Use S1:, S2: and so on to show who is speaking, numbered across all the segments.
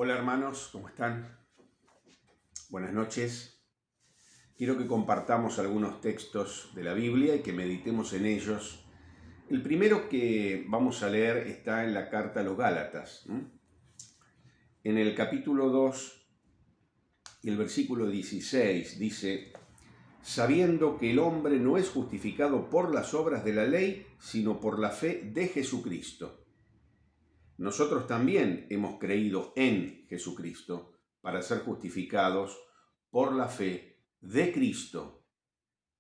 S1: Hola hermanos, ¿cómo están? Buenas noches. Quiero que compartamos algunos textos de la Biblia y que meditemos en ellos. El primero que vamos a leer está en la carta a los Gálatas. En el capítulo 2 y el versículo 16 dice: sabiendo que el hombre no es justificado por las obras de la ley, sino por la fe de Jesucristo. Nosotros también hemos creído en Jesucristo para ser justificados por la fe de Cristo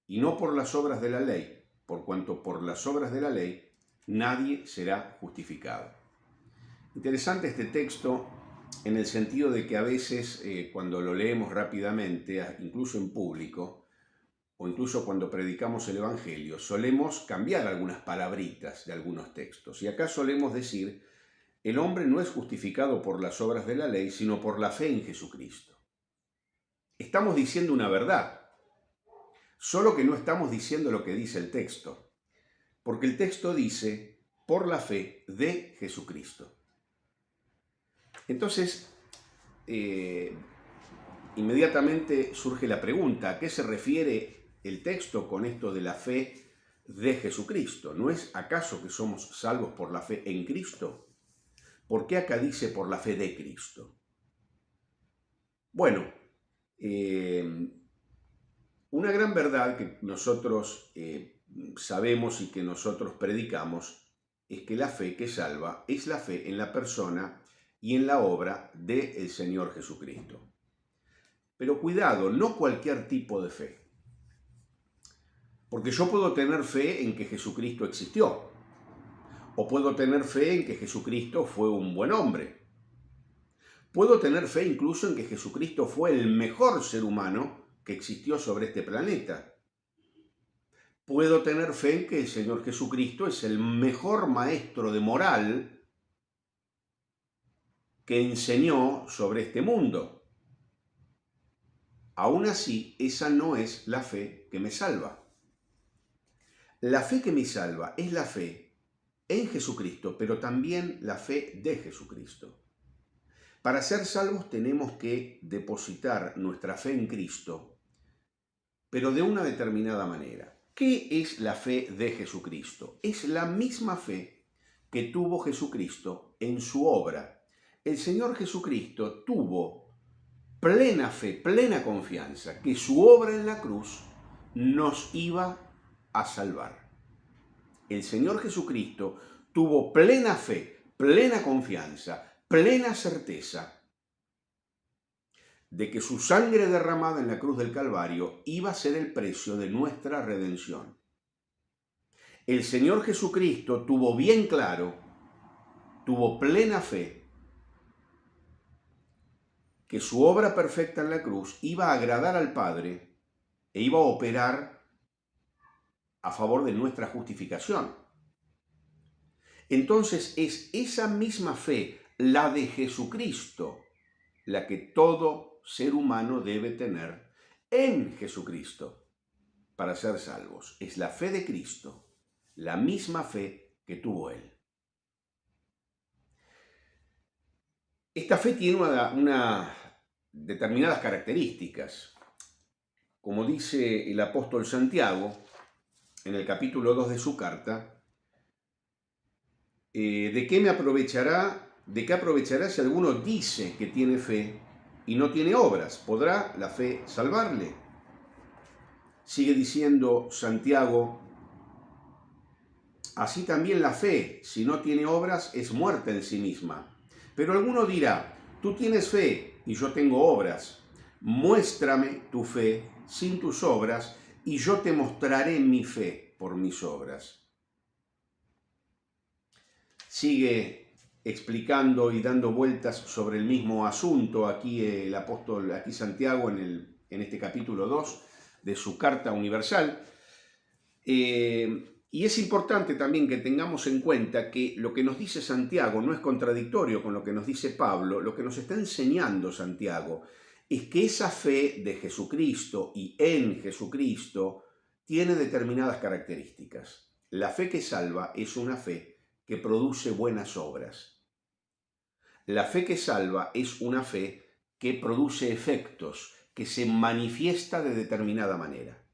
S1: y no por las obras de la ley, por cuanto por las obras de la ley nadie será justificado. Interesante este texto en el sentido de que a veces cuando lo leemos rápidamente, incluso en público, o incluso cuando predicamos el Evangelio, solemos cambiar algunas palabritas de algunos textos. Y acá solemos decir: el hombre no es justificado por las obras de la ley, sino por la fe en Jesucristo. Estamos diciendo una verdad, solo que no estamos diciendo lo que dice el texto, porque el texto dice por la fe de Jesucristo. Entonces, inmediatamente surge la pregunta: ¿a qué se refiere el texto con esto de la fe de Jesucristo? ¿No es acaso que somos salvos por la fe en Cristo? ¿Por qué acá dice por la fe de Cristo? Bueno, una gran verdad que nosotros sabemos y que nosotros predicamos es que la fe que salva es la fe en la persona y en la obra del Señor Jesucristo. Pero cuidado, no cualquier tipo de fe. Porque yo puedo tener fe en que Jesucristo existió, o puedo tener fe en que Jesucristo fue un buen hombre. Puedo tener fe incluso en que Jesucristo fue el mejor ser humano que existió sobre este planeta. Puedo tener fe en que el Señor Jesucristo es el mejor maestro de moral que enseñó sobre este mundo. Aún así, esa no es la fe que me salva. La fe que me salva es la fe en Jesucristo, pero también la fe de Jesucristo. Para ser salvos tenemos que depositar nuestra fe en Cristo, pero de una determinada manera. ¿Qué es la fe de Jesucristo? Es la misma fe que tuvo Jesucristo en su obra. El Señor Jesucristo tuvo plena fe, plena confianza que su obra en la cruz nos iba a salvar. El Señor Jesucristo tuvo plena fe, plena confianza, plena certeza de que su sangre derramada en la cruz del Calvario iba a ser el precio de nuestra redención. El Señor Jesucristo tuvo bien claro, tuvo plena fe, que su obra perfecta en la cruz iba a agradar al Padre e iba a operar a favor de nuestra justificación. Entonces es esa misma fe, la de Jesucristo, la que todo ser humano debe tener en Jesucristo para ser salvos. Es la fe de Cristo, la misma fe que tuvo Él. Esta fe tiene unas determinadas características. Como dice el apóstol Santiago en el capítulo 2 de su carta, ¿de qué aprovechará si alguno dice que tiene fe y no tiene obras? ¿Podrá la fe salvarle? Sigue diciendo Santiago: así también la fe, si no tiene obras, es muerta en sí misma. Pero alguno dirá: tú tienes fe y yo tengo obras. Muéstrame tu fe sin tus obras y yo te mostraré mi fe por mis obras. Sigue explicando y dando vueltas sobre el mismo asunto aquí el apóstol, aquí Santiago en este capítulo 2 de su carta universal. Y es importante también que tengamos en cuenta que lo que nos dice Santiago no es contradictorio con lo que nos dice Pablo. Lo que nos está enseñando Santiago es que esa fe de Jesucristo y en Jesucristo tiene determinadas características. La fe que salva es una fe que produce buenas obras. La fe que salva es una fe que produce efectos, que se manifiesta de determinada manera.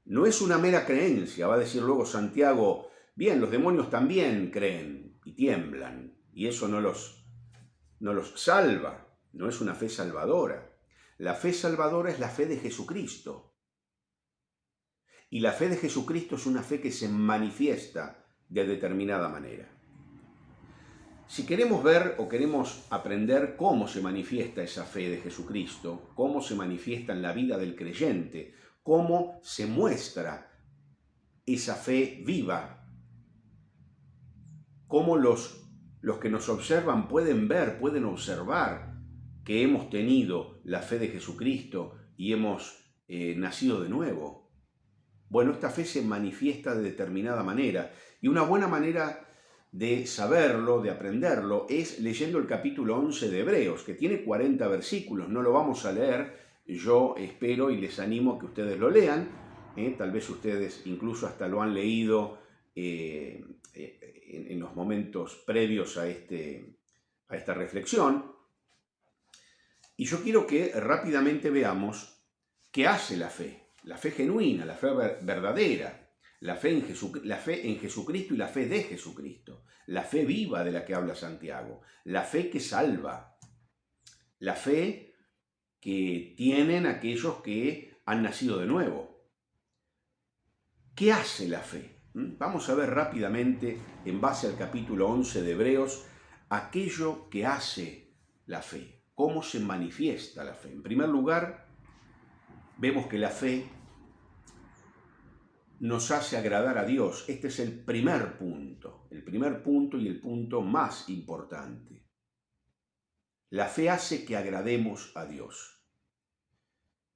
S1: No es una mera creencia, va a decir luego Santiago, bien, los demonios también creen y tiemblan, y eso no los salva, no es una fe salvadora. La fe salvadora es la fe de Jesucristo. Y la fe de Jesucristo es una fe que se manifiesta de determinada manera. Si queremos ver o queremos aprender cómo se manifiesta esa fe de Jesucristo, cómo se manifiesta en la vida del creyente, cómo se muestra esa fe viva, cómo los que nos observan pueden ver, pueden observar que hemos tenido la fe de Jesucristo y hemos nacido de nuevo. Bueno, esta fe se manifiesta de determinada manera, y una buena manera de saberlo, de aprenderlo, es leyendo el capítulo 11 de Hebreos, que tiene 40 versículos. No lo vamos a leer, yo espero y les animo a que ustedes lo lean. Tal vez ustedes incluso hasta lo han leído en los momentos previos a esta reflexión. Y yo quiero que rápidamente veamos qué hace la fe genuina, la fe verdadera. La fe en Jesucristo y la fe de Jesucristo. La fe viva de la que habla Santiago. La fe que salva. La fe que tienen aquellos que han nacido de nuevo. ¿Qué hace la fe? Vamos a ver rápidamente, en base al capítulo 11 de Hebreos, aquello que hace la fe. ¿Cómo se manifiesta la fe? En primer lugar, vemos que la fe nos hace agradar a Dios. Este es el primer punto y el punto más importante. La fe hace que agrademos a Dios.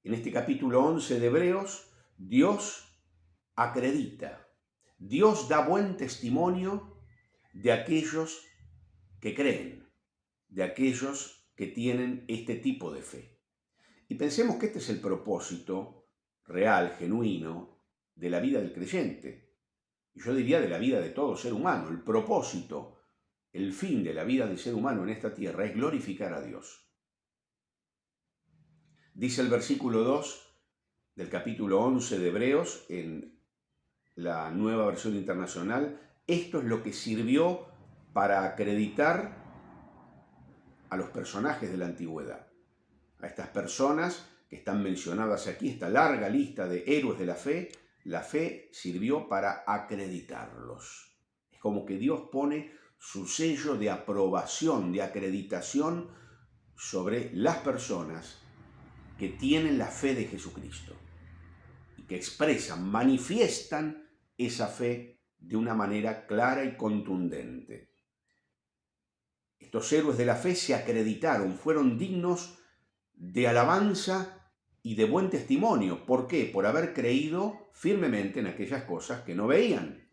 S1: En este capítulo 11 de Hebreos, Dios acredita, Dios da buen testimonio de aquellos que creen, de aquellos que tienen este tipo de fe. Y pensemos que este es el propósito real, genuino, de la vida del creyente, y yo diría de la vida de todo ser humano. El propósito, el fin de la vida del ser humano en esta tierra es glorificar a Dios. Dice el versículo 2 del capítulo 11 de Hebreos, en la Nueva Versión Internacional, esto es lo que sirvió para acreditar a los personajes de la antigüedad, a estas personas que están mencionadas aquí, esta larga lista de héroes de la fe. La fe sirvió para acreditarlos. Es como que Dios pone su sello de aprobación, de acreditación sobre las personas que tienen la fe de Jesucristo y que expresan, manifiestan esa fe de una manera clara y contundente. Estos héroes de la fe se acreditaron, fueron dignos de alabanza y de buen testimonio. ¿Por qué? Por haber creído firmemente en aquellas cosas que no veían.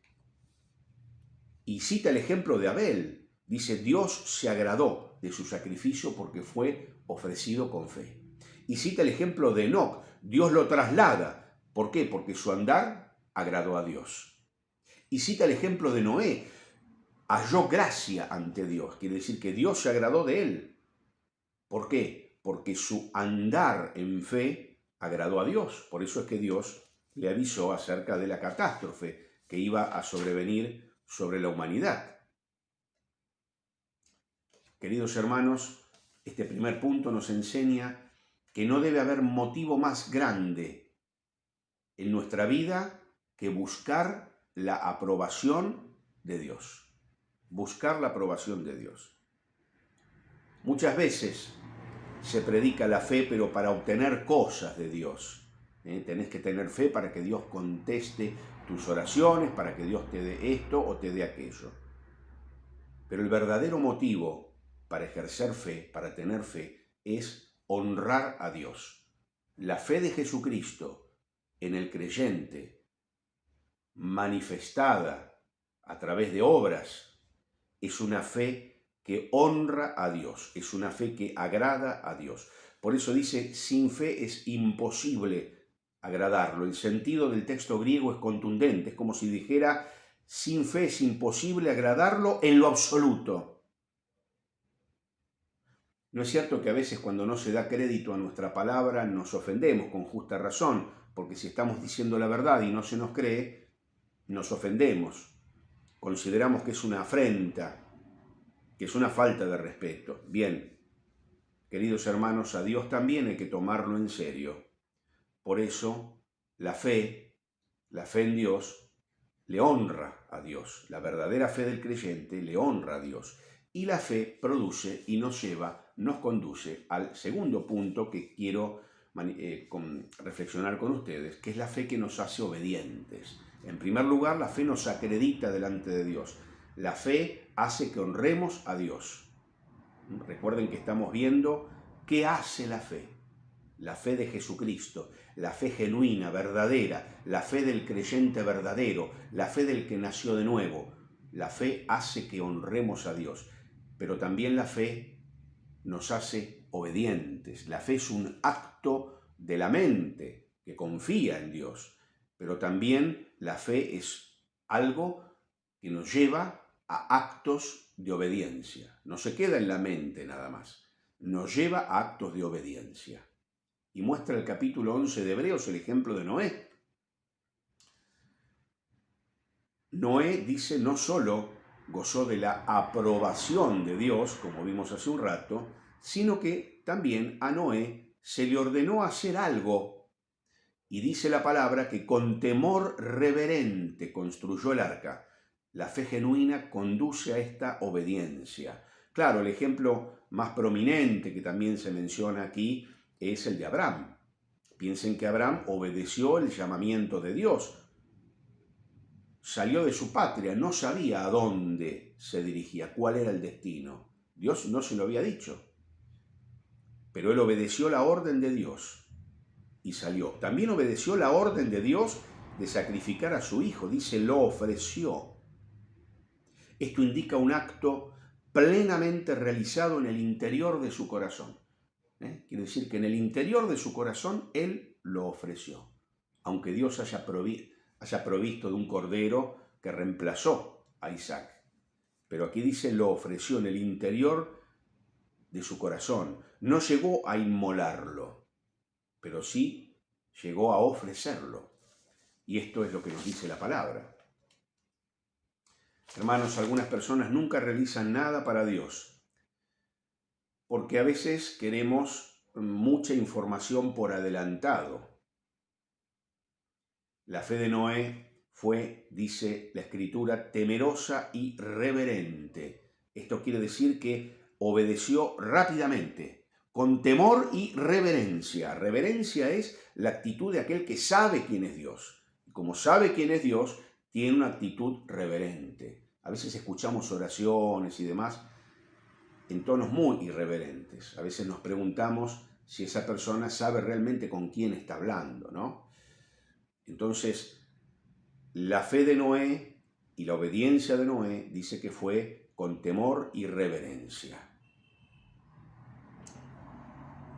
S1: Y cita el ejemplo de Abel. Dice, Dios se agradó de su sacrificio porque fue ofrecido con fe. Y cita el ejemplo de Enoc. Dios lo traslada. ¿Por qué? Porque su andar agradó a Dios. Y cita el ejemplo de Noé. Halló gracia ante Dios. Quiere decir que Dios se agradó de él. ¿Por qué? Porque su andar en fe agradó a Dios. Por eso es que Dios le avisó acerca de la catástrofe que iba a sobrevenir sobre la humanidad. Queridos hermanos, este primer punto nos enseña que no debe haber motivo más grande en nuestra vida que buscar la aprobación de Dios. Buscar la aprobación de Dios. Muchas veces se predica la fe, pero para obtener cosas de Dios. Tenés que tener fe para que Dios conteste tus oraciones, para que Dios te dé esto o te dé aquello. Pero el verdadero motivo para ejercer fe, para tener fe, es honrar a Dios. La fe de Jesucristo en el creyente, manifestada a través de obras, es una fe que honra a Dios, es una fe que agrada a Dios. Por eso dice, sin fe es imposible agradarlo. El sentido del texto griego es contundente, es como si dijera, sin fe es imposible agradarlo en lo absoluto. ¿No es cierto que a veces cuando no se da crédito a nuestra palabra nos ofendemos con justa razón? Porque si estamos diciendo la verdad y no se nos cree, nos ofendemos. Consideramos que es una afrenta, que es una falta de respeto. Bien, queridos hermanos, a Dios también hay que tomarlo en serio. Por eso, la fe en Dios, le honra a Dios. La verdadera fe del creyente le honra a Dios. Y la fe produce y nos conduce al segundo punto que quiero reflexionar con ustedes, que es la fe que nos hace obedientes. En primer lugar, la fe nos acredita delante de Dios. La fe hace que honremos a Dios. Recuerden que estamos viendo qué hace la fe. La fe de Jesucristo, la fe genuina, verdadera, la fe del creyente verdadero, la fe del que nació de nuevo. La fe hace que honremos a Dios, pero también la fe nos hace obedientes. La fe es un acto de la mente que confía en Dios, pero también la fe es algo que nos lleva a actos de obediencia. No se queda en la mente nada más, nos lleva a actos de obediencia. Y muestra el capítulo 11 de Hebreos el ejemplo de Noé. Noé, dice, no solo gozó de la aprobación de Dios, como vimos hace un rato, sino que también a Noé se le ordenó hacer algo. Y dice la palabra que con temor reverente construyó el arca. La fe genuina conduce a esta obediencia. Claro, el ejemplo más prominente que también se menciona aquí es el de Abraham. Piensen que Abraham obedeció el llamamiento de Dios. Salió de su patria, no sabía a dónde se dirigía, cuál era el destino. Dios no se lo había dicho. Pero él obedeció la orden de Dios y salió. También obedeció la orden de Dios de sacrificar a su hijo. Dice, lo ofreció. Esto indica un acto plenamente realizado en el interior de su corazón. Quiere decir que en el interior de su corazón él lo ofreció, aunque Dios haya provisto de un cordero que reemplazó a Isaac. Pero aquí dice lo ofreció en el interior de su corazón. No llegó a inmolarlo, pero sí llegó a ofrecerlo. Y esto es lo que nos dice la palabra. Hermanos, algunas personas nunca realizan nada para Dios, porque a veces queremos mucha información por adelantado. La fe de Noé fue, dice la Escritura, temerosa y reverente. Esto quiere decir que obedeció rápidamente, con temor y reverencia. Reverencia es la actitud de aquel que sabe quién es Dios. Y como sabe quién es Dios, tiene una actitud reverente. A veces escuchamos oraciones y demás en tonos muy irreverentes. A veces nos preguntamos si esa persona sabe realmente con quién está hablando, ¿no? Entonces, la fe de Noé y la obediencia de Noé dice que fue con temor y reverencia.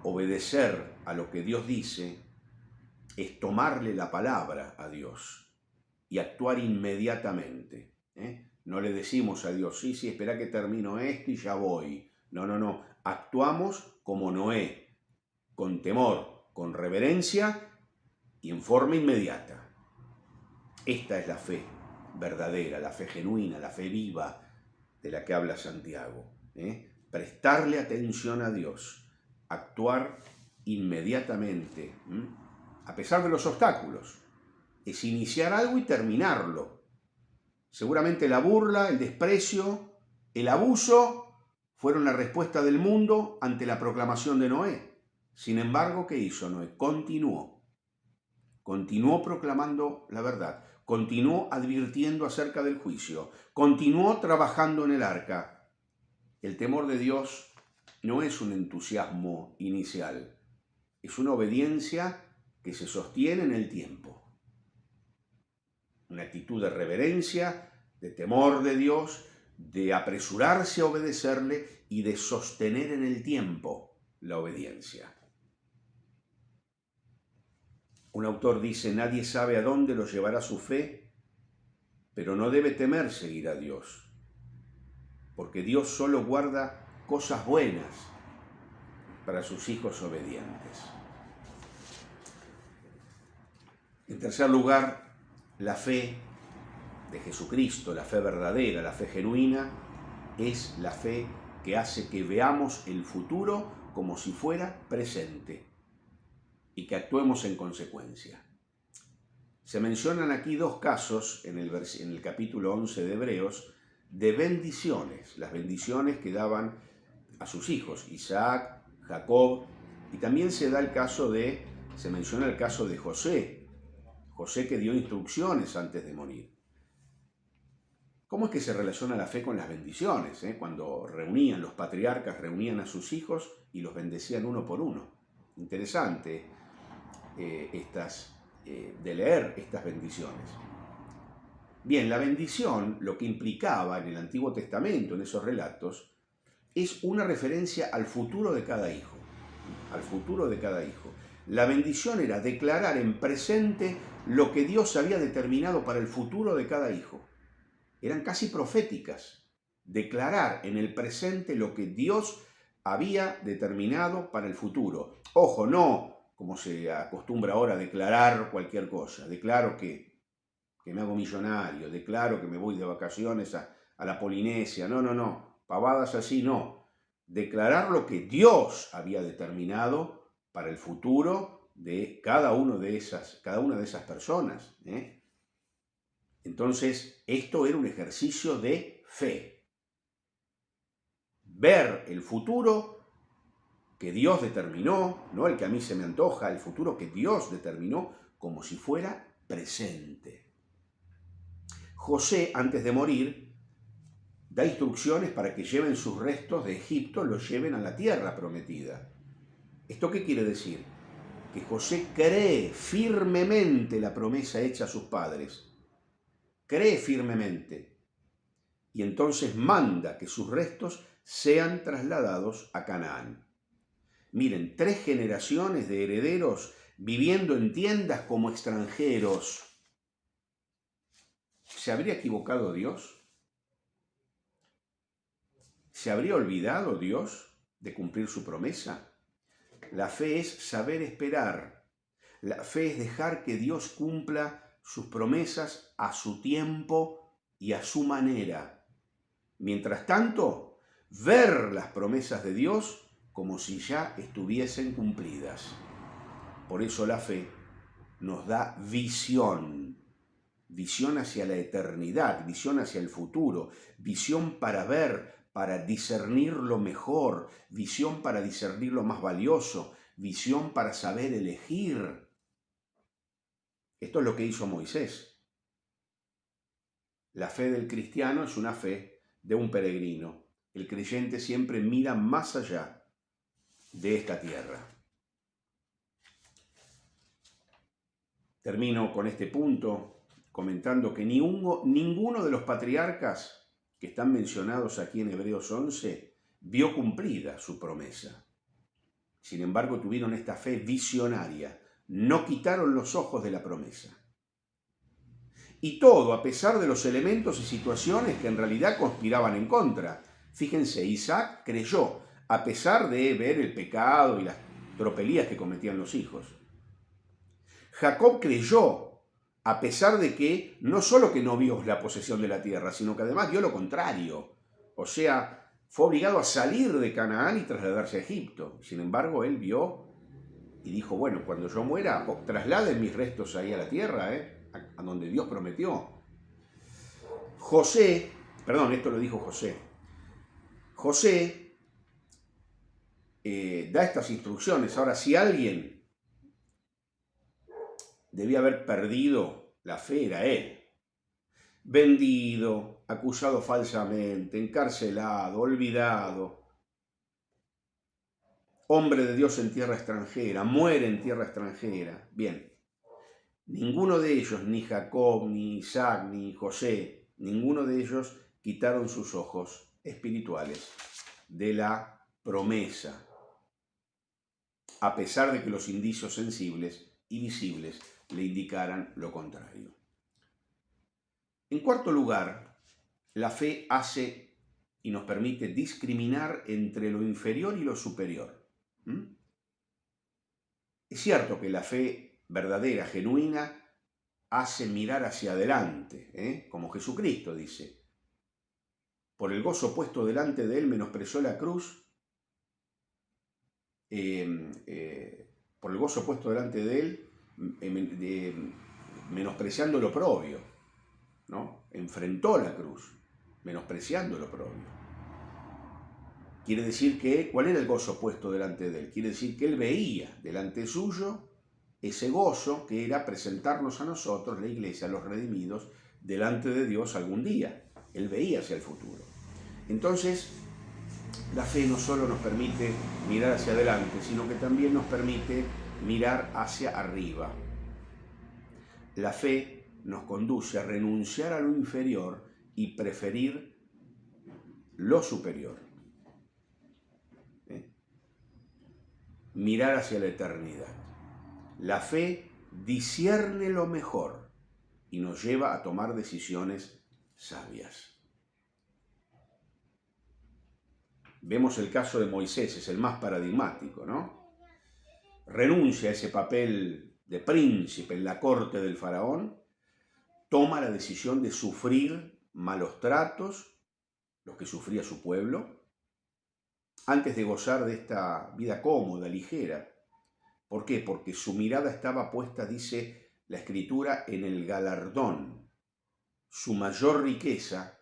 S1: Obedecer a lo que Dios dice es tomarle la palabra a Dios y actuar inmediatamente, No le decimos a Dios, sí, espera que termino esto y ya voy. No. Actuamos como Noé, con temor, con reverencia y en forma inmediata. Esta es la fe verdadera, la fe genuina, la fe viva de la que habla Santiago. Prestarle atención a Dios, actuar inmediatamente, a pesar de los obstáculos. Es iniciar algo y terminarlo. Seguramente la burla, el desprecio, el abuso fueron la respuesta del mundo ante la proclamación de Noé. Sin embargo, ¿qué hizo Noé? Continuó proclamando la verdad, continuó advirtiendo acerca del juicio, continuó trabajando en el arca. El temor de Dios no es un entusiasmo inicial, es una obediencia que se sostiene en el tiempo. Una actitud de reverencia, de temor de Dios, de apresurarse a obedecerle y de sostener en el tiempo la obediencia. Un autor dice, nadie sabe a dónde lo llevará su fe, pero no debe temer seguir a Dios, porque Dios solo guarda cosas buenas para sus hijos obedientes. En tercer lugar, la fe de Jesucristo, la fe verdadera, la fe genuina, es la fe que hace que veamos el futuro como si fuera presente y que actuemos en consecuencia. Se mencionan aquí dos casos en el capítulo 11 de Hebreos de bendiciones, las bendiciones que daban a sus hijos, Isaac, Jacob, y también se menciona el caso de José que dio instrucciones antes de morir. ¿Cómo es que se relaciona la fe con las bendiciones? Cuando los patriarcas reunían a sus hijos y los bendecían uno por uno. Interesante de leer estas bendiciones. Bien, la bendición, lo que implicaba en el Antiguo Testamento, en esos relatos, es una referencia al futuro de cada hijo. Al futuro de cada hijo. La bendición era declarar en presente lo que Dios había determinado para el futuro de cada hijo. Eran casi proféticas. Declarar en el presente lo que Dios había determinado para el futuro. Ojo, no como se acostumbra ahora a declarar cualquier cosa. Declaro que me hago millonario, declaro que me voy de vacaciones a la Polinesia. No. Pavadas así no. Declarar lo que Dios había determinado para el futuro de cada una de esas personas. Entonces, esto era un ejercicio de fe. Ver el futuro que Dios determinó, no el que a mí se me antoja, el futuro que Dios determinó como si fuera presente. José, antes de morir, da instrucciones para que lleven sus restos de Egipto, los lleven a la tierra prometida. ¿Esto qué quiere decir? Que José cree firmemente la promesa hecha a sus padres. Cree firmemente. Y entonces manda que sus restos sean trasladados a Canaán. Miren, 3 generaciones de herederos viviendo en tiendas como extranjeros. ¿Se habría equivocado Dios? ¿Se habría olvidado Dios de cumplir su promesa? La fe es saber esperar. La fe es dejar que Dios cumpla sus promesas a su tiempo y a su manera. Mientras tanto, ver las promesas de Dios como si ya estuviesen cumplidas. Por eso la fe nos da visión hacia la eternidad, visión hacia el futuro, visión para ver, para discernir lo mejor, visión para discernir lo más valioso, visión para saber elegir. Esto es lo que hizo Moisés. La fe del cristiano es una fe de un peregrino. El creyente siempre mira más allá de esta tierra. Termino con este punto comentando que ninguno de los patriarcas que están mencionados aquí en Hebreos 11 vio cumplida su promesa. Sin embargo, tuvieron esta fe visionaria, no quitaron los ojos de la promesa. Y todo a pesar de los elementos y situaciones que en realidad conspiraban en contra. Fíjense, Isaac creyó, a pesar de ver el pecado y las tropelías que cometían los hijos. Jacob creyó, a pesar de que no solo que no vio la posesión de la tierra, sino que además vio lo contrario. O sea, fue obligado a salir de Canaán y trasladarse a Egipto. Sin embargo, él vio y dijo, bueno, cuando yo muera, trasladen mis restos ahí a la tierra, a donde Dios prometió. Esto lo dijo José. José da estas instrucciones. Ahora, si alguien debía haber perdido la fe, era él. Vendido, acusado falsamente, encarcelado, olvidado. Hombre de Dios en tierra extranjera, muere en tierra extranjera. Bien, ninguno de ellos, ni Jacob, ni Isaac, ni José, ninguno de ellos quitaron sus ojos espirituales de la promesa, a pesar de que los indicios sensibles y visibles le indicaran lo contrario. En cuarto lugar, la fe hace y nos permite discriminar entre lo inferior y lo superior. ¿Mm? Es cierto que la fe verdadera, genuina, hace mirar hacia adelante, como Jesucristo dice. Por el gozo puesto delante de él menospreció la cruz. Por el gozo puesto delante de él, menospreciando lo oprobio, ¿no? Enfrentó la cruz, menospreciando lo oprobio. Quiere decir que, ¿cuál era el gozo puesto delante de él? Quiere decir que él veía delante suyo ese gozo que era presentarnos a nosotros, la iglesia, los redimidos, delante de Dios algún día. Él veía hacia el futuro. Entonces, la fe no solo nos permite mirar hacia adelante, sino que también nos permite mirar hacia arriba. La fe nos conduce a renunciar a lo inferior y preferir lo superior. Mirar hacia la eternidad. La fe discierne lo mejor y nos lleva a tomar decisiones sabias. Vemos el caso de Moisés, es el más paradigmático, ¿no? Renuncia a ese papel de príncipe en la corte del faraón, toma la decisión de sufrir malos tratos, los que sufría su pueblo, antes de gozar de esta vida cómoda, ligera. ¿Por qué? Porque su mirada estaba puesta, dice la Escritura, en el galardón. Su mayor riqueza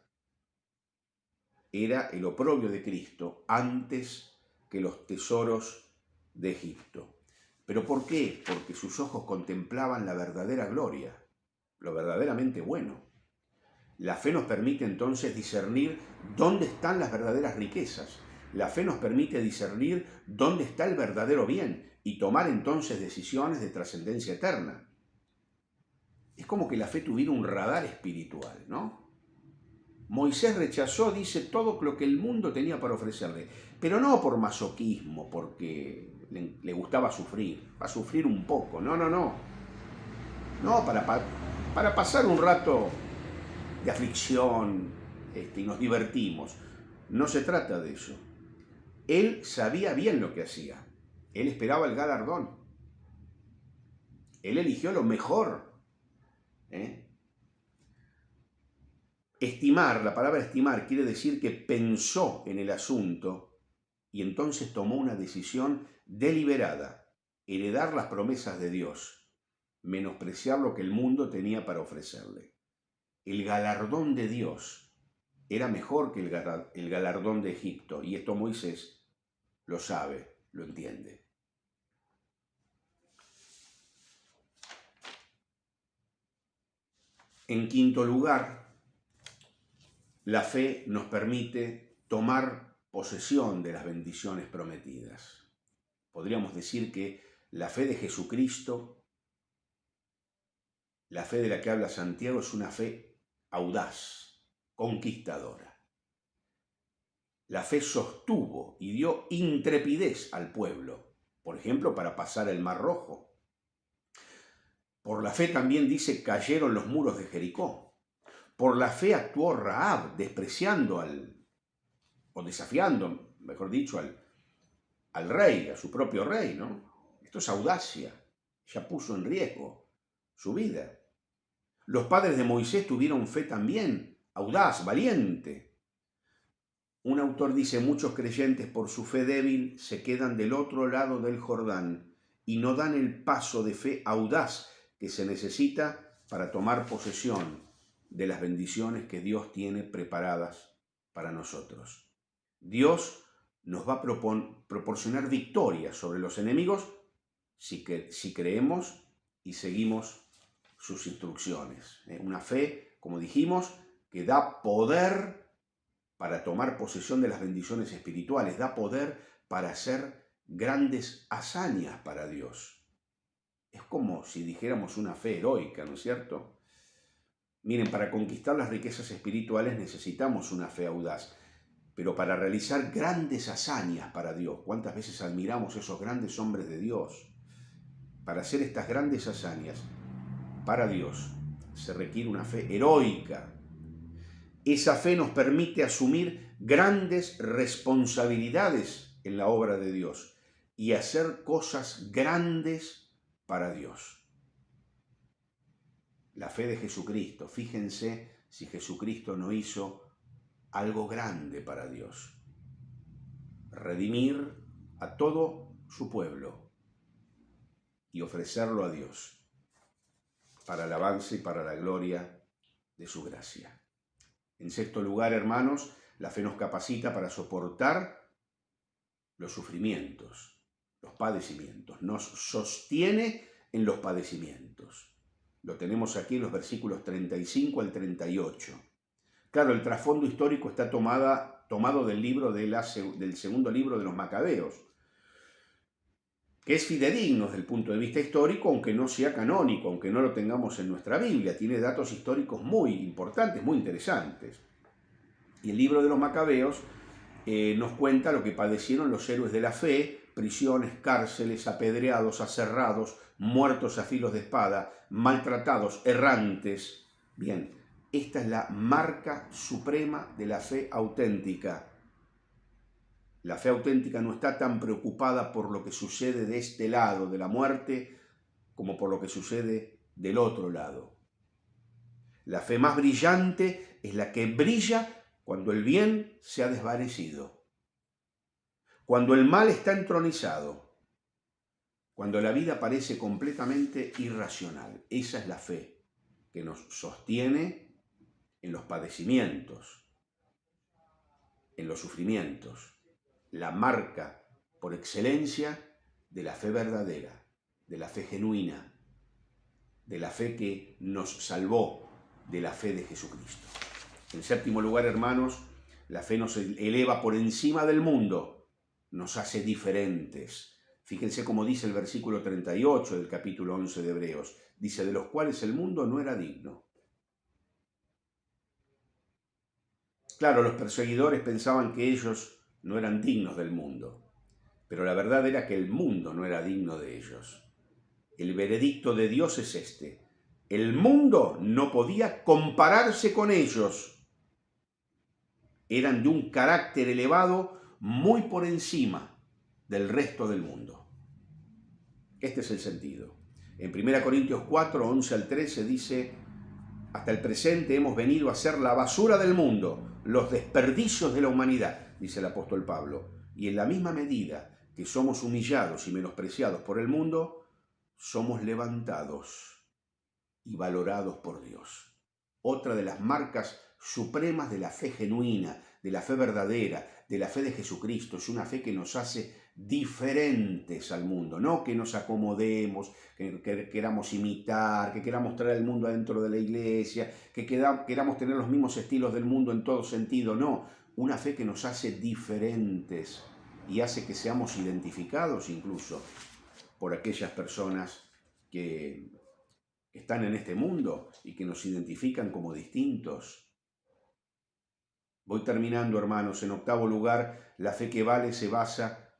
S1: era el oprobio de Cristo antes que los tesoros de Egipto. ¿Pero por qué? Porque sus ojos contemplaban la verdadera gloria, lo verdaderamente bueno. La fe nos permite entonces discernir dónde están las verdaderas riquezas. La fe nos permite discernir dónde está el verdadero bien y tomar entonces decisiones de trascendencia eterna. Es como que la fe tuviera un radar espiritual, ¿no? Moisés rechazó, dice, todo lo que el mundo tenía para ofrecerle, pero no por masoquismo, porque le gustaba sufrir, va a sufrir un poco, no, para pasar un rato de aflicción y nos divertimos. No se trata de eso. Él sabía bien lo que hacía, él esperaba el galardón, él eligió lo mejor. Estimar, la palabra estimar quiere decir que pensó en el asunto y entonces tomó una decisión deliberada, heredar las promesas de Dios, menospreciar lo que el mundo tenía para ofrecerle. El galardón de Dios era mejor que el galardón de Egipto, y esto Moisés lo sabe, lo entiende. En quinto lugar, la fe nos permite tomar posesión de las bendiciones prometidas. Podríamos decir que la fe de Jesucristo, la fe de la que habla Santiago, es una fe audaz, conquistadora. La fe sostuvo y dio intrepidez al pueblo, por ejemplo, para pasar el Mar Rojo. Por la fe también dice cayeron los muros de Jericó. Por la fe actuó Rahab, despreciando o desafiando, mejor dicho, al rey, a su propio rey, ¿no? Esto es audacia, ya puso en riesgo su vida. Los padres de Moisés tuvieron fe también, audaz, valiente. Un autor dice, muchos creyentes por su fe débil se quedan del otro lado del Jordán y no dan el paso de fe audaz que se necesita para tomar posesión de las bendiciones que Dios tiene preparadas para nosotros. Dios nos va a proporcionar victoria sobre los enemigos si creemos y seguimos sus instrucciones. Una fe, como dijimos, que da poder para tomar posesión de las bendiciones espirituales, da poder para hacer grandes hazañas para Dios. Es como si dijéramos una fe heroica, ¿no es cierto? Miren, para conquistar las riquezas espirituales necesitamos una fe audaz, pero para realizar grandes hazañas para Dios, ¿cuántas veces admiramos esos grandes hombres de Dios? Para hacer estas grandes hazañas para Dios se requiere una fe heroica. Esa fe nos permite asumir grandes responsabilidades en la obra de Dios y hacer cosas grandes para Dios. La fe de Jesucristo. Fíjense si Jesucristo no hizo algo grande para Dios. Redimir a todo su pueblo y ofrecerlo a Dios para el avance y para la gloria de su gracia. En sexto lugar, hermanos, la fe nos capacita para soportar los sufrimientos, los padecimientos. Nos sostiene en los padecimientos. Lo tenemos aquí en los versículos 35 al 38. Claro, el trasfondo histórico está tomado del libro del segundo libro de los Macabeos, que es fidedigno desde el punto de vista histórico, aunque no sea canónico, aunque no lo tengamos en nuestra Biblia. Tiene datos históricos muy importantes, muy interesantes. Y el libro de los Macabeos nos cuenta lo que padecieron los héroes de la fe: prisiones, cárceles, apedreados, aserrados, muertos a filos de espada, maltratados, errantes. Bien, esta es la marca suprema de la fe auténtica. La fe auténtica no está tan preocupada por lo que sucede de este lado de la muerte como por lo que sucede del otro lado. La fe más brillante es la que brilla cuando el bien se ha desvanecido, cuando el mal está entronizado, cuando la vida parece completamente irracional. Esa es la fe que nos sostiene en los padecimientos, en los sufrimientos. La marca por excelencia de la fe verdadera, de la fe genuina, de la fe que nos salvó, de la fe de Jesucristo. En séptimo lugar, hermanos, la fe nos eleva por encima del mundo, nos hace diferentes. Fíjense cómo dice el versículo 38 del capítulo 11 de Hebreos. Dice: de los cuales el mundo no era digno. Claro, los perseguidores pensaban que ellos no eran dignos del mundo, pero la verdad era que el mundo no era digno de ellos. El veredicto de Dios es este: el mundo no podía compararse con ellos. Eran de un carácter elevado muy por encima del resto del mundo. Este es el sentido. En 1 Corintios 4, 11 al 13 dice: hasta el presente hemos venido a ser la basura del mundo, los desperdicios de la humanidad, dice el apóstol Pablo. Y en la misma medida que somos humillados y menospreciados por el mundo, somos levantados y valorados por Dios. Otra de las marcas supremas de la fe genuina, de la fe verdadera, de la fe de Jesucristo, es una fe que nos hace diferentes al mundo, no que nos acomodemos, que queramos imitar, que queramos traer el mundo adentro de la iglesia, que queramos tener los mismos estilos del mundo en todo sentido, no. Una fe que nos hace diferentes y hace que seamos identificados incluso por aquellas personas que están en este mundo y que nos identifican como distintos. Voy terminando, hermanos. En octavo lugar, la fe que vale se basa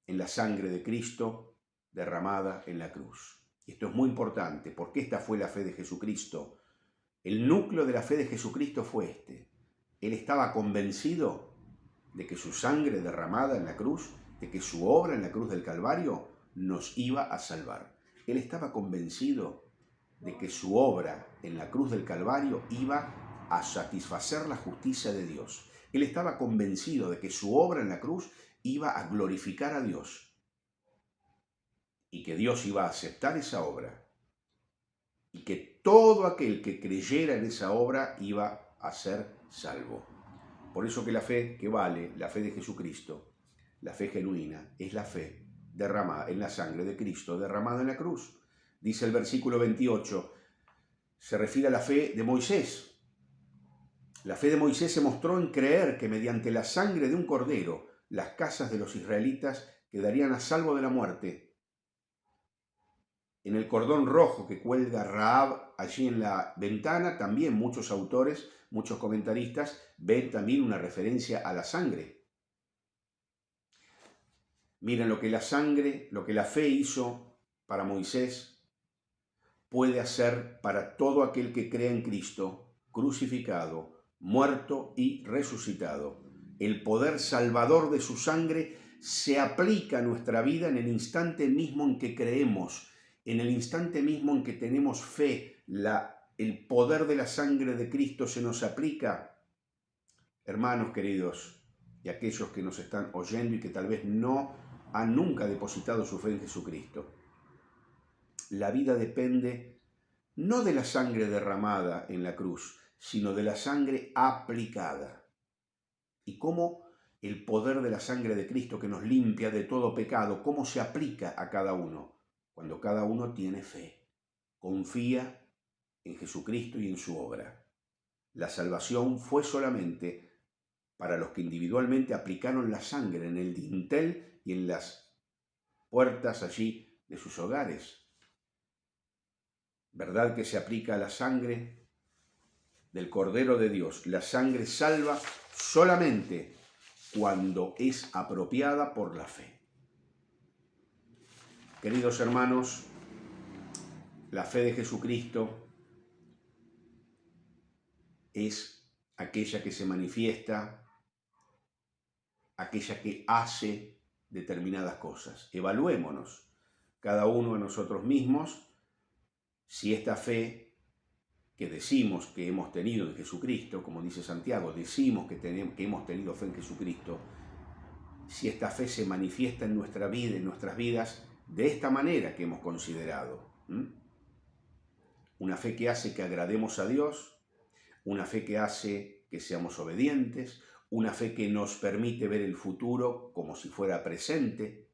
S1: en la sangre de Cristo derramada en la cruz. Esto es muy importante, porque esta fue la fe de Jesucristo. El núcleo de la fe de Jesucristo fue este. Él estaba convencido de que su sangre derramada en la cruz, de que su obra en la cruz del Calvario nos iba a salvar. Él estaba convencido de que su obra en la cruz del Calvario iba a satisfacer la justicia de Dios. Él estaba convencido de que su obra en la cruz iba a glorificar a Dios y que Dios iba a aceptar esa obra y que todo aquel que creyera en esa obra iba a ser salvo. Por eso que la fe que vale, la fe de Jesucristo, la fe genuina, es la fe derramada en la sangre de Cristo, derramada en la cruz. Dice el versículo 28, se refiere a la fe de Moisés. La fe de Moisés se mostró en creer que mediante la sangre de un cordero las casas de los israelitas quedarían a salvo de la muerte. En el cordón rojo que cuelga Rahab allí en la ventana, también muchos autores, muchos comentaristas ven también una referencia a la sangre. Miren, lo que la fe hizo para Moisés, puede hacer para todo aquel que cree en Cristo, crucificado, muerto y resucitado. El poder salvador de su sangre se aplica a nuestra vida en el instante mismo en que creemos, en el instante mismo en que tenemos fe, el poder de la sangre de Cristo se nos aplica. Hermanos queridos, y aquellos que nos están oyendo y que tal vez no han nunca depositado su fe en Jesucristo, la vida depende no de la sangre derramada en la cruz, sino de la sangre aplicada. Y cómo el poder de la sangre de Cristo que nos limpia de todo pecado, cómo se aplica a cada uno, cuando cada uno tiene fe, confía en Jesucristo y en su obra. La salvación fue solamente para los que individualmente aplicaron la sangre en el dintel y en las puertas allí de sus hogares. ¿Verdad que se aplica a la sangre del Cordero de Dios? La sangre salva solamente cuando es apropiada por la fe. Queridos hermanos, la fe de Jesucristo es aquella que se manifiesta, aquella que hace determinadas cosas. Evaluémonos cada uno a nosotros mismos si esta fe que decimos que hemos tenido en Jesucristo, como dice Santiago, decimos que hemos tenido fe en Jesucristo, si esta fe se manifiesta en nuestra vida, en nuestras vidas, de esta manera que hemos considerado. Una fe que hace que agrademos a Dios, una fe que hace que seamos obedientes, una fe que nos permite ver el futuro como si fuera presente,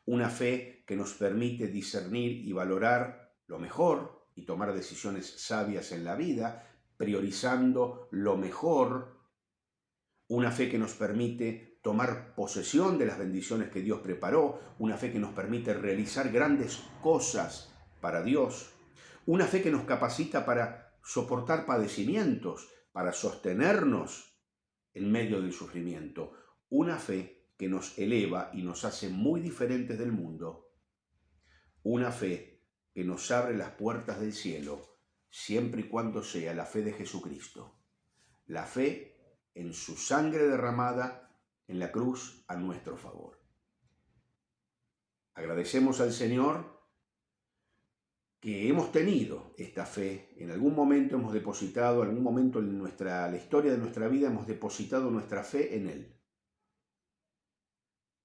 S1: una fe que nos permite discernir y valorar lo mejor y tomar decisiones sabias en la vida, priorizando lo mejor, una fe que nos permite tomar posesión de las bendiciones que Dios preparó, una fe que nos permite realizar grandes cosas para Dios, una fe que nos capacita para soportar padecimientos, para sostenernos en medio del sufrimiento, una fe que nos eleva y nos hace muy diferentes del mundo, una fe que nos abre las puertas del cielo, siempre y cuando sea la fe de Jesucristo, la fe en su sangre derramada en la cruz a nuestro favor. Agradecemos al Señor que hemos tenido esta fe, en algún momento hemos depositado, en algún momento en la historia de nuestra vida hemos depositado nuestra fe en Él.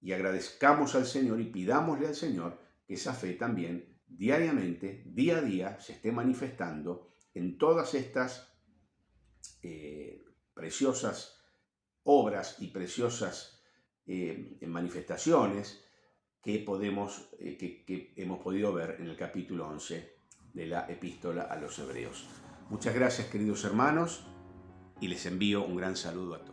S1: Y agradezcamos al Señor y pidámosle al Señor que esa fe también diariamente, día a día, se esté manifestando en todas estas preciosas obras y preciosas manifestaciones que hemos podido ver en el capítulo 11 de la Epístola a los Hebreos. Muchas gracias, queridos hermanos, y les envío un gran saludo a todos.